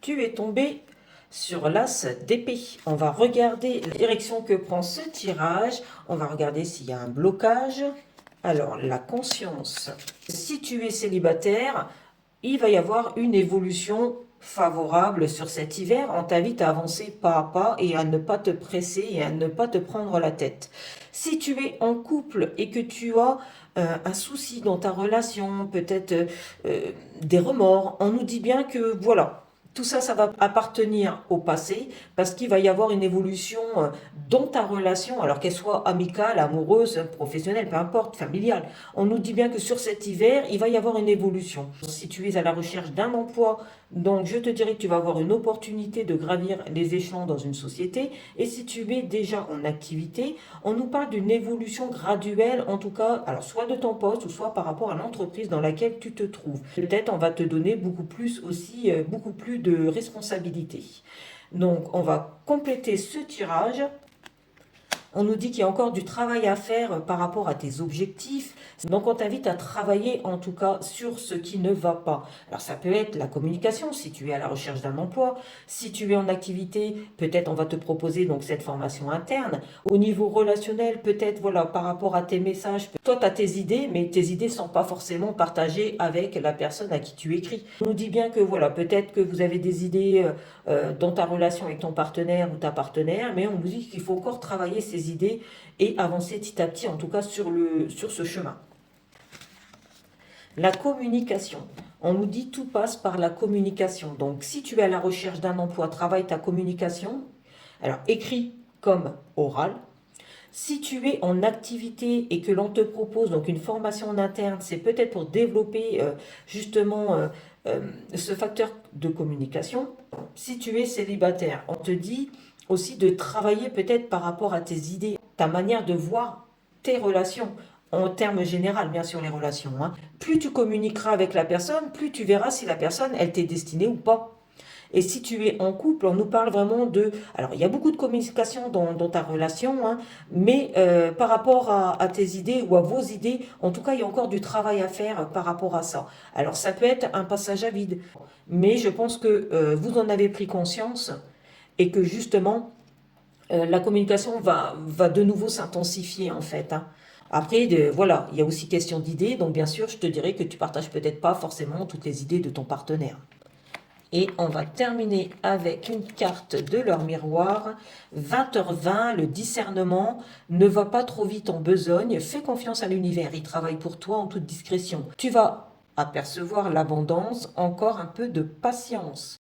Tu es tombé sur l'as d'épée. On va regarder la direction que prend ce tirage. On va regarder s'il y a un blocage. Alors, la conscience. Si tu es célibataire, il va y avoir une évolution favorable sur cet hiver. On t'invite à avancer pas à pas et à ne pas te presser et à ne pas te prendre la tête. Si tu es en couple et que tu as un souci dans ta relation, peut-être des remords, on nous dit bien que voilà, tout ça, ça va appartenir au passé parce qu'il va y avoir une évolution dans ta relation, alors qu'elle soit amicale, amoureuse, professionnelle, peu importe, familiale. On nous dit bien que sur cet hiver, il va y avoir une évolution. Si tu es à la recherche d'un emploi, donc je te dirais que tu vas avoir une opportunité de gravir les échelons dans une société. Et si tu es déjà en activité, on nous parle d'une évolution graduelle, en tout cas, alors soit de ton poste ou soit par rapport à l'entreprise dans laquelle tu te trouves. Peut-être on va te donner beaucoup plus aussi, beaucoup plus de responsabilités. Donc on va compléter ce tirage. On nous dit qu'il y a encore du travail à faire par rapport à tes objectifs. Donc on t'invite à travailler en tout cas sur ce qui ne va pas. Alors ça peut être la communication si tu es à la recherche d'un emploi. Si tu es en activité, peut-être on va te proposer donc cette formation interne. Au niveau relationnel, peut-être voilà par rapport à tes messages. Toi tu as tes idées, mais tes idées ne sont pas forcément partagées avec la personne à qui tu écris. On nous dit bien que voilà, peut-être que vous avez des idées dans ta relation avec ton partenaire ou ta partenaire, mais on nous dit qu'il faut encore travailler ces idées et avancer petit à petit, en tout cas sur ce chemin. La communication. On nous dit tout passe par la communication. Donc si tu es à la recherche d'un emploi, travaille ta communication. Alors écrit comme oral. Si tu es en activité et que l'on te propose donc une formation en interne, c'est peut-être pour développer justement ce facteur de communication. Si tu es célibataire, on te dit aussi de travailler peut-être par rapport à tes idées, ta manière de voir tes relations. En termes généraux, bien sûr, les relations. Hein. Plus tu communiqueras avec la personne, plus tu verras si la personne, elle t'est destinée ou pas. Et si tu es en couple, on nous parle vraiment de... Alors, il y a beaucoup de communication dans ta relation, hein, mais par rapport à tes idées ou à vos idées, en tout cas, il y a encore du travail à faire par rapport à ça. Alors, ça peut être un passage à vide, mais je pense que vous en avez pris conscience et que justement, la communication va de nouveau s'intensifier en fait. Hein. Après, voilà, il y a aussi question d'idées, donc bien sûr, je te dirais que tu partages peut-être pas forcément toutes les idées de ton partenaire. Et on va terminer avec une carte de leur miroir. 20h20, le discernement. Ne va pas trop vite en besogne. Fais confiance à l'univers. Il travaille pour toi en toute discrétion. Tu vas apercevoir l'abondance. Encore un peu de patience.